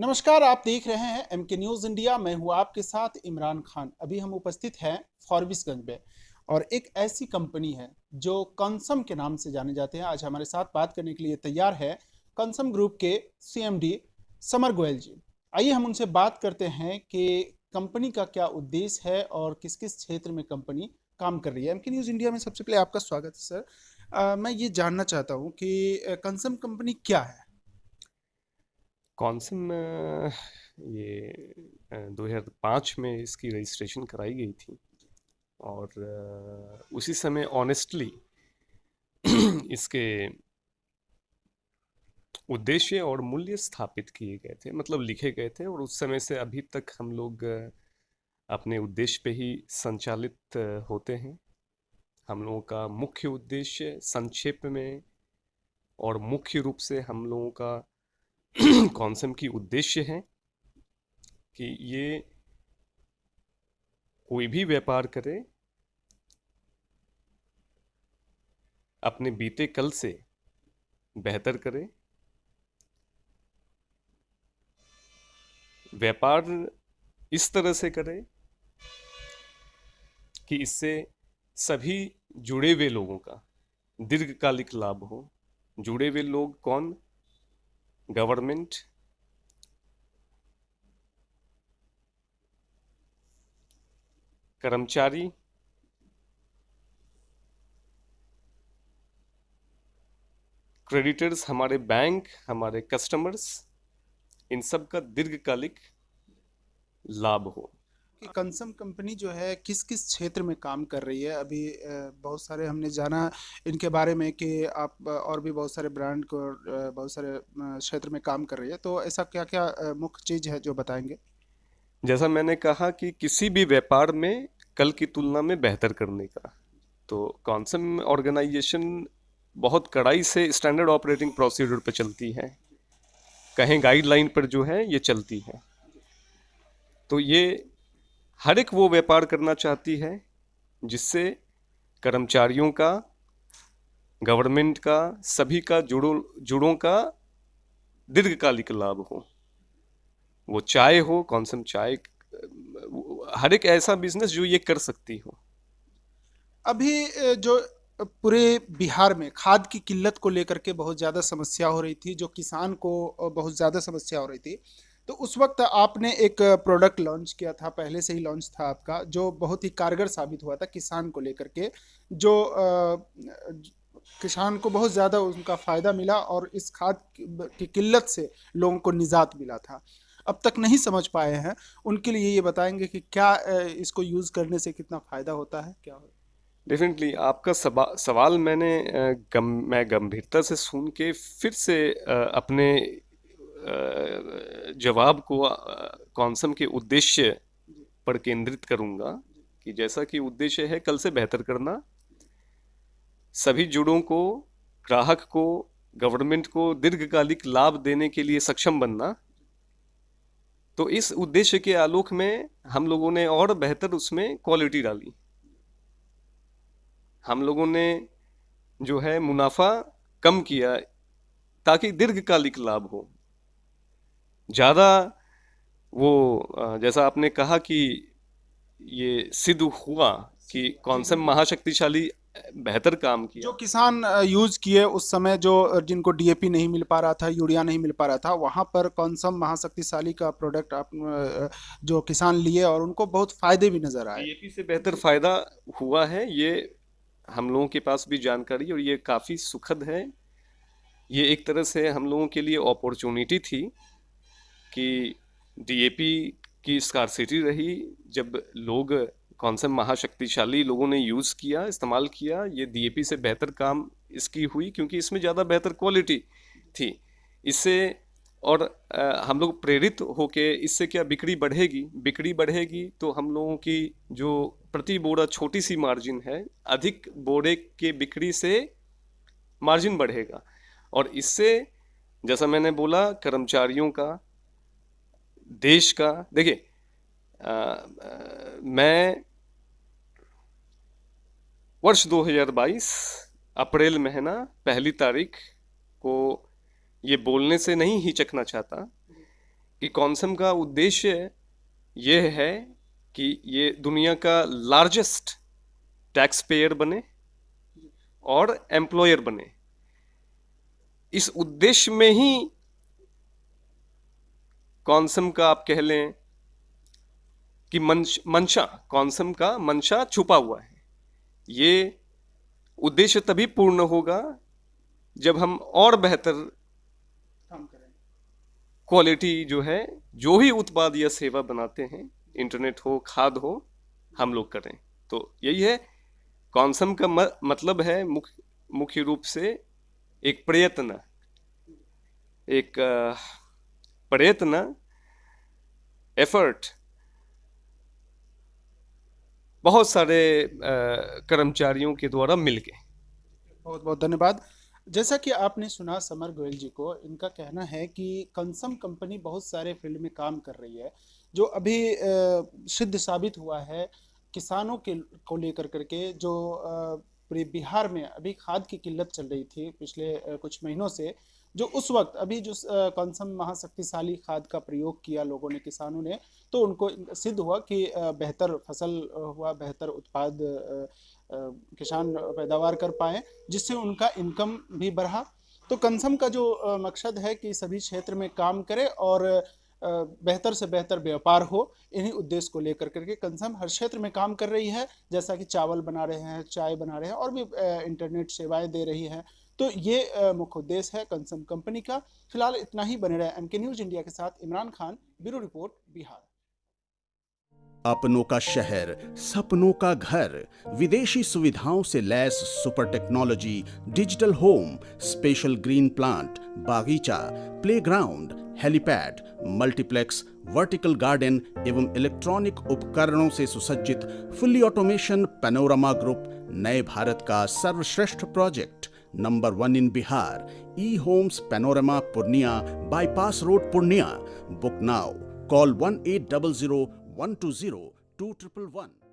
नमस्कार, आप देख रहे हैं एमके न्यूज़ इंडिया। मैं हूं आपके साथ इमरान खान। अभी हम उपस्थित हैं फॉरबिसगंज में और एक ऐसी कंपनी है जो कंसम के नाम से जाने जाते हैं। आज हमारे साथ बात करने के लिए तैयार है कंसम ग्रुप के सीएमडी समर गोयल जी। आइए हम उनसे बात करते हैं कि कंपनी का क्या उद्देश्य है और किस किस क्षेत्र में कंपनी काम कर रही है। एमके न्यूज़ इंडिया में सबसे पहले आपका स्वागत है सर। मैं ये जानना चाहता हूँ कि कंसम कंपनी क्या है। कॉन्सम ये 2005 में इसकी रजिस्ट्रेशन कराई गई थी और उसी समय ऑनेस्टली इसके उद्देश्य और मूल्य स्थापित किए गए थे, मतलब लिखे गए थे, और उस समय से अभी तक हम लोग अपने उद्देश्य पे ही संचालित होते हैं। हम लोगों का मुख्य उद्देश्य संक्षेप में और मुख्य रूप से हम लोगों का कॉन्सम की उद्देश्य है कि ये कोई भी व्यापार करे अपने बीते कल से बेहतर करे। व्यापार इस तरह से करे कि इससे सभी जुड़े हुए लोगों का दीर्घकालिक लाभ हो। जुड़े हुए लोग कौन? गवर्नमेंट, कर्मचारी, क्रेडिटर्स, हमारे बैंक, हमारे कस्टमर्स, इन सब का दीर्घकालिक लाभ हो। कि कंसम कंपनी जो है किस किस क्षेत्र में काम कर रही है। अभी बहुत सारे हमने जाना इनके बारे में कि आप और भी बहुत सारे ब्रांड को बहुत सारे क्षेत्र में काम कर रही है। तो ऐसा क्या क्या मुख्य चीज़ है जो बताएंगे। जैसा मैंने कहा कि किसी भी व्यापार में कल की तुलना में बेहतर करने का, तो कॉन्सम ऑर्गेनाइजेशन बहुत कड़ाई से स्टैंडर्ड ऑपरेटिंग प्रोसीड्यूर पर चलती है, कहें गाइडलाइन पर जो है ये चलती है। तो ये हर एक वो व्यापार करना चाहती है जिससे कर्मचारियों का, गवर्नमेंट का, सभी का जुड़ों का दीर्घकालिक लाभ हो। वो चाय हो, कॉन्सम चाय, हर एक ऐसा बिजनेस जो ये कर सकती हो। अभी जो पूरे बिहार में खाद की किल्लत को लेकर के बहुत ज़्यादा समस्या हो रही थी, जो किसान को बहुत ज़्यादा समस्या हो रही थी। तो उस वक्त आपने एक प्रोडक्ट लॉन्च किया था, पहले से ही लॉन्च था आपका, जो बहुत ही कारगर साबित हुआ था किसान को लेकर के। जो किसान को बहुत ज़्यादा उनका फ़ायदा मिला और इस खाद की किल्लत से लोगों को निजात मिला था। अब तक नहीं समझ पाए हैं उनके लिए ये बताएंगे कि क्या इसको यूज़ करने से कितना फ़ायदा होता है, क्या हो। डेफिनेटली आपका सवाल मैंने मैं गंभीरता से सुन के फिर से अपने जवाब को कॉन्सम के उद्देश्य पर केंद्रित करूंगा कि जैसा कि उद्देश्य है कल से बेहतर करना, सभी जुड़ों को, ग्राहक को, गवर्नमेंट को दीर्घकालिक लाभ देने के लिए सक्षम बनना। तो इस उद्देश्य के आलोक में हम लोगों ने और बेहतर उसमें क्वालिटी डाली। हम लोगों ने जो है मुनाफा कम किया ताकि दीर्घकालिक लाभ हो ज़्यादा। वो जैसा आपने कहा कि ये सिद्ध हुआ कि जी कौन सा बिल्कुल। महाशक्तिशाली बेहतर काम जो किया। किसान यूज किए उस समय, जो जिनको डीएपी नहीं मिल पा रहा था, यूरिया नहीं मिल पा रहा था, वहां पर कौनसम महाशक्तिशाली का प्रोडक्ट आप जो किसान लिए और उनको बहुत फायदे भी नजर आए। डीएपी से बेहतर फायदा हुआ है, ये हम लोगों के पास भी जानकारी, और ये काफ़ी सुखद है। ये एक तरह से हम लोगों के लिए अपॉर्चुनिटी थी कि डीएपी की स्कार्सिटी रही, जब लोग कौन से महाशक्तिशाली लोगों ने यूज़ किया, इस्तेमाल किया, ये डीएपी से बेहतर काम इसकी हुई क्योंकि इसमें ज़्यादा बेहतर क्वालिटी थी। इससे और हम लोग प्रेरित होके इससे क्या बिक्री बढ़ेगी, बिक्री बढ़ेगी तो हम लोगों की जो प्रति बोरा छोटी सी मार्जिन है, अधिक बोरे के बिक्री से मार्जिन बढ़ेगा। और इससे जैसा मैंने बोला कर्मचारियों का, देश का, देखिए मैं वर्ष 2022 अप्रैल महीना पहली तारीख को ये बोलने से नहीं हिचकना चाहता कि कॉन्सम का उद्देश्य ये है कि ये दुनिया का लार्जेस्ट टैक्स पेयर बने और एम्प्लॉयर बने। इस उद्देश्य में ही कॉन्सम का आप कह लें कि मंशा, कॉन्सम का मंशा छुपा हुआ है। ये उद्देश्य तभी पूर्ण होगा जब हम और बेहतर काम करें। क्वालिटी जो है, जो ही उत्पाद या सेवा बनाते हैं, इंटरनेट हो, खाद हो, हम लोग करें। तो यही है कॉन्सम का मतलब है मुख्य रूप से एक प्रयत्न, एफर्ट, बहुत सारे कर्मचारियों के द्वारा मिलके। बहुत बहुत धन्यवाद। जैसा कि आपने सुना समर गोयल जी को, इनका कहना है कि कंसम कंपनी बहुत सारे फील्ड में काम कर रही है, जो अभी सिद्ध साबित हुआ है किसानों के को लेकर करके। जो पूरे बिहार में अभी खाद की किल्लत चल रही थी पिछले कुछ महीनों से, जो उस वक्त अभी जो कंसम महाशक्तिशाली खाद का प्रयोग किया लोगों ने, किसानों ने, तो उनको सिद्ध हुआ कि बेहतर फसल हुआ, बेहतर उत्पाद किसान पैदावार कर पाए, जिससे उनका इनकम भी बढ़ा। तो कंसम का जो मकसद है कि सभी क्षेत्र में काम करे और बेहतर से बेहतर व्यापार हो, इन्हीं उद्देश्य को लेकर करके कंसम हर क्षेत्र में काम कर रही है। जैसा कि चावल बना रहे हैं, चाय बना रहे हैं, और भी इंटरनेट सेवाएं दे रही है। तो ये मुख्य उद्देश्य है कंसम कंपनी का। फिलहाल इतना ही। बने रहे एमके न्यूज इंडिया के साथ। Imran Khan, bureau report, Bihar. अपनों का शहर, सपनों का घर, विदेशी सुविधाओं से लैस super technology, digital home, special green plant, बागीचा, playground, helipad, multiplex, vertical garden एवं इलेक्ट्रॉनिक उपकरणों से सुसज्जित फुल्ली ऑटोमेशन पैनोरमा ग्रुप नए भारत का सर्वश्रेष्ठ project number 1 in Bihar, e homes panorama Purnia, bypass road Purnia. Book now, call 1800 120 2111।